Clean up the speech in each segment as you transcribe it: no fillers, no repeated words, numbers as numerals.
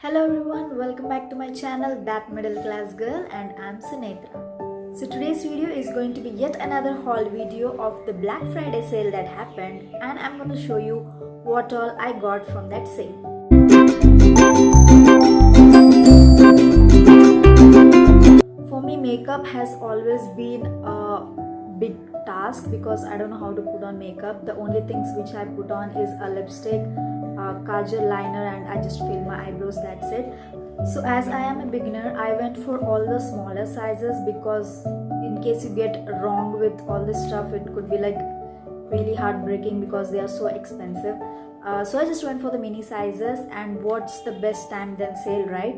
Hello everyone, welcome back to my channel That Middle Class Girl, and I'm Sunetra. So today's video is going to be yet another haul video of the Black Friday sale that happened, and I'm going to show you what all I got from that sale. For me, makeup has always been a big task because I don't know how to put on makeup. The only things which I put on is a lipstick, kajal, liner, and I just fill my eyebrows, that's it. So as I am a beginner, I went for all the smaller sizes because in case you get wrong with all this stuff, it could be like really heartbreaking because they are so expensive. So I just went for the mini sizes, and what's the best time than sale, right?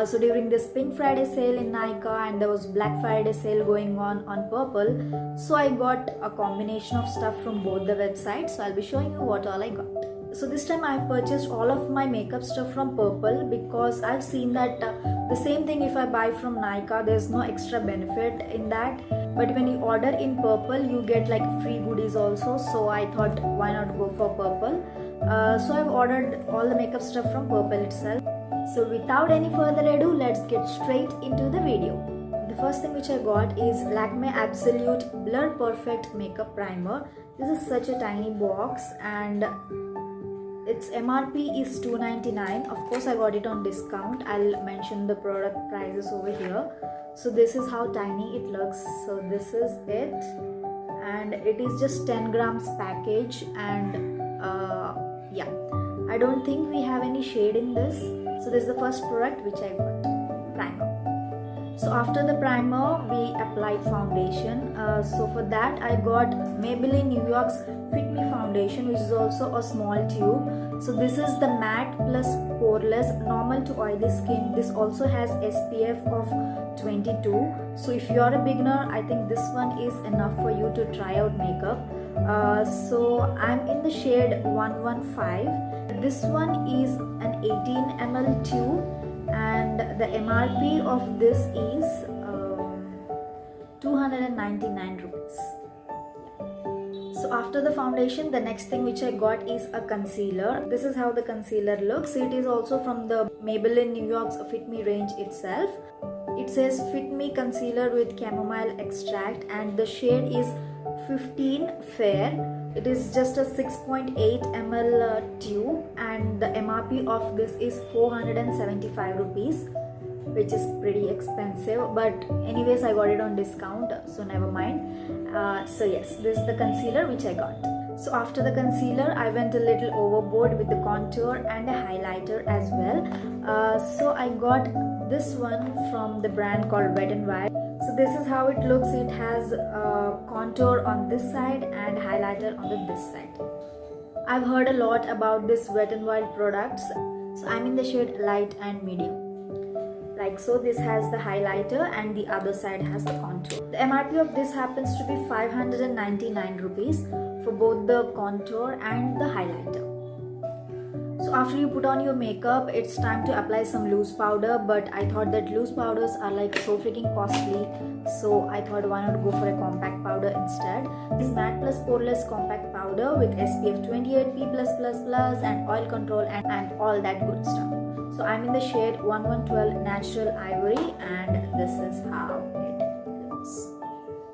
So during this Pink Friday sale in Nykaa, and there was Black Friday sale going on Purple, so I got a combination of stuff from both the websites. So I'll be showing you what all I got. So this time I've purchased all of my makeup stuff from Purple because I've seen that the same thing if I buy from Nykaa, there's no extra benefit in that, but when you order in Purple you get like free goodies also. So I thought, why not go for Purple? So I've ordered all the makeup stuff from Purple itself. So without any further ado, let's get straight into the video. The first thing which I got is Lakme Absolute Blur Perfect Makeup Primer. This is such a tiny box and its MRP is $2.99. Of course I got it on discount. I'll mention the product prices over here. So this is how tiny it looks. So this is it, and it is just 10 grams package, and yeah, I don't think we have any shade in this. So this is the first product which I got, primer. So after the primer we applied foundation. So for that I got Maybelline New York's Fit Me foundation, which is also a small tube. So this is the matte plus poreless normal to oily skin. This also has SPF of 22. So if you're a beginner, I think this one is enough for you to try out makeup. So I'm in the shade 115. This one is an 18 ml tube, and the MRP of this is 299 rupees. So after the foundation, the next thing which I got is a concealer. This is how the concealer looks. It is also from the Maybelline New York's Fit Me range itself. It says Fit Me Concealer with Chamomile Extract, and the shade is 15 Fair. It is just a 6.8 ml tube, and the MRP of this is 475 rupees, which is pretty expensive, but anyways I got it on discount, so never mind. So yes, this is the concealer which I got. So after the concealer I went a little overboard with the contour and a highlighter as well. So I got this one from the brand called Wet n Wild. So this is how it looks. It has contour on this side and highlighter on this side. I've heard a lot about this Wet n Wild products. So I'm in the shade light and medium. Like so, this has the highlighter and the other side has the contour. The MRP of this happens to be 599 rupees for both the contour and the highlighter. So after you put on your makeup, it's time to apply some loose powder, but I thought that loose powders are like so freaking costly, so I thought, why not go for a compact powder instead. This matte plus poreless compact powder with SPF 28 PA+++ and oil control and all that good stuff. So I'm in the shade 1112 Natural Ivory, and this is how it looks.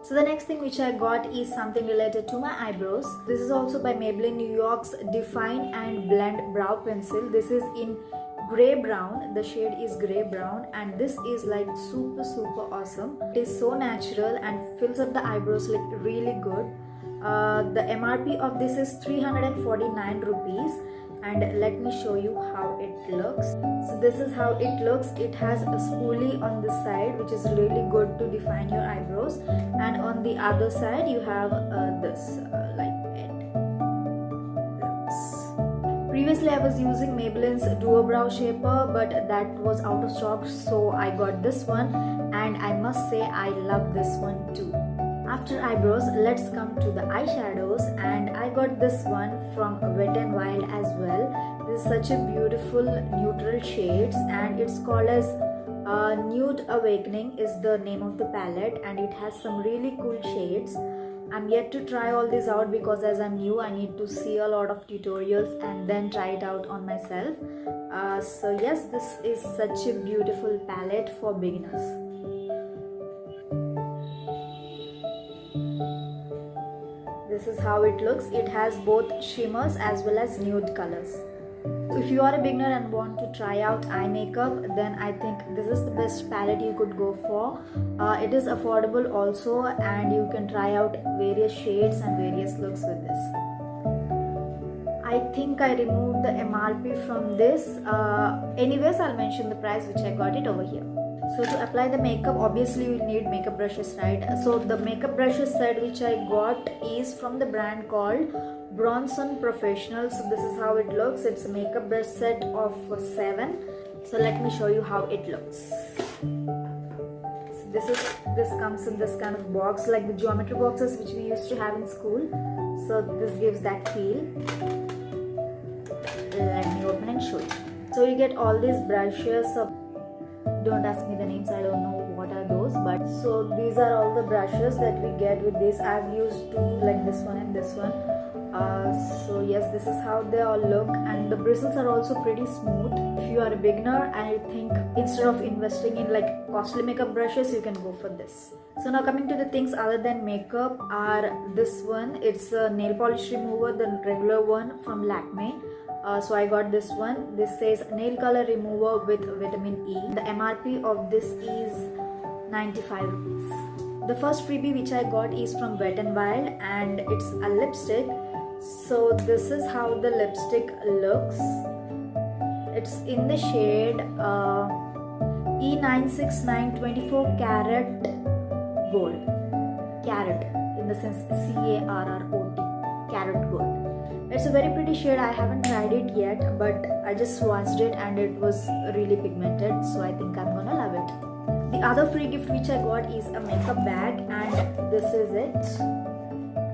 So the next thing which I got is something related to my eyebrows. This is also by Maybelline New York's Define and Blend Brow Pencil. This is in grey brown. The shade is grey brown, and this is like super awesome. It is so natural and fills up the eyebrows like really good. The MRP of this is 349 rupees. And let me show you how it looks. So this is how it looks. It has a spoolie on this side, which is really good to define your eyebrows, and on the other side you have this like it looks. Previously I was using Maybelline's Duo Brow Shaper, but that was out of stock, so I got this one, and I must say I love this one too. After eyebrows, let's come to the eyeshadows, and I got this one from Wet n Wild as well. This is such a beautiful neutral shades, and it's called as Nude Awakening is the name of the palette, and it has some really cool shades. I'm yet to try all this out because as I'm new, I need to see a lot of tutorials and then try it out on myself. So yes, this is such a beautiful palette for beginners. This is how it looks. It has both shimmers as well as nude colors. If you are a beginner and want to try out eye makeup, then I think this is the best palette you could go for. It is affordable also, and you can try out various shades and various looks with this. I think I removed the MRP from this. Anyways, I'll mention the price which I got it over here. So to apply the makeup, obviously you will need makeup brushes, right? So the makeup brushes set which I got is from the brand called Bronson Professional. So this is how it looks. It's a makeup brush set of 7. So let me show you how it looks. So this comes in this kind of box, like the geometry boxes which we used to have in school. So this gives that feel. Let me open and show you. So you get all these brushes. Don't ask me the names, I don't know what are those, but so these are all the brushes that we get with this. I've used 2, like this one and this one. So yes, this is how they all look, and the bristles are also pretty smooth. If you are a beginner and you think instead of investing in like costly makeup brushes, you can go for this. So now coming to the things other than makeup are this one. It's a nail polish remover, the regular one from Lakme. So I got this one. This says nail color remover with vitamin E. The MRP of this is 95 rupees. The first freebie which I got is from Wet n Wild, and it's a lipstick. So this is how the lipstick looks. It's in the shade E969 24 karat gold. Carat in the sense CARROT, carat gold. It's a very pretty shade. I haven't tried it yet, but I just swatched it and it was really pigmented, so I think I'm gonna love it. The other free gift which I got is a makeup bag, and this is it.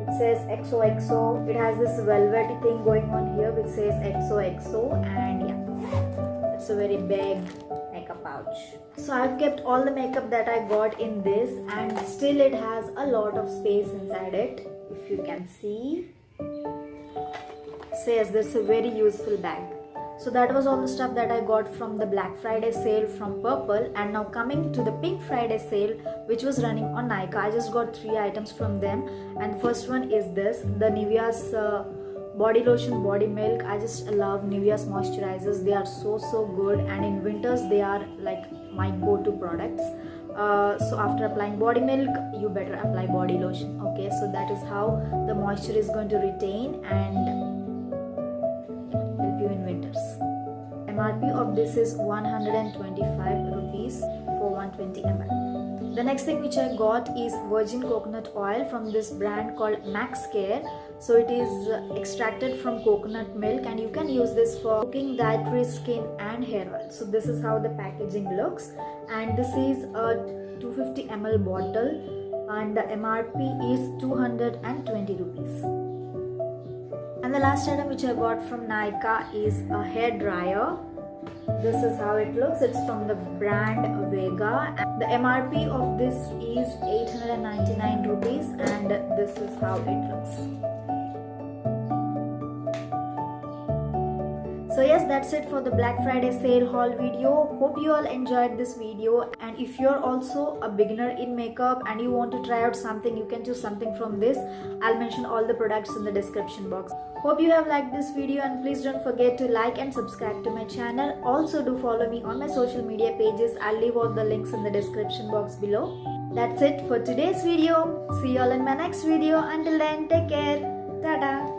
It says XOXO. It has this velvety thing going on here which says XOXO, and yeah, it's a very big makeup pouch. So I've kept all the makeup that I got in this, and still it has a lot of space inside it, if you can see. So yes, this is a very useful bag. So that was all the stuff that I got from the Black Friday sale from Purple. And now coming to the Pink Friday sale which was running on Nykaa. I just got 3 items from them, and the first one is this, the Nivea's body lotion body milk. I just love Nivea's moisturizers. They are so good, and in winters they are like my go-to products. So after applying body milk, you better apply body lotion. Okay, so that is how the moisture is going to retain and help you in winters. MRP of this is 125 rupees for 120 ml. The next thing which I got is virgin coconut oil from this brand called Max Care. So it is extracted from coconut milk, and you can use this for cooking, dietary, skin and hair oil. So this is how the packaging looks, and this is a 250 ml bottle, and the MRP is 220 rupees. And the last item which I got from Nykaa is a hair dryer. This is how it looks. It's from the brand Vega. The MRP of this is 899 rupees, and this is how it looks. So yes, that's it for the Black Friday sale haul video. Hope you all enjoyed this video, and if you're also a beginner in makeup and you want to try out something, you can choose something from this. I'll mention all the products in the description box. Hope you have liked this video, and please don't forget to like and subscribe to my channel. Also do follow me on my social media pages. I'll leave all the links in the description box below. That's it for today's video. See you all in my next video. Until then, take care. Tada.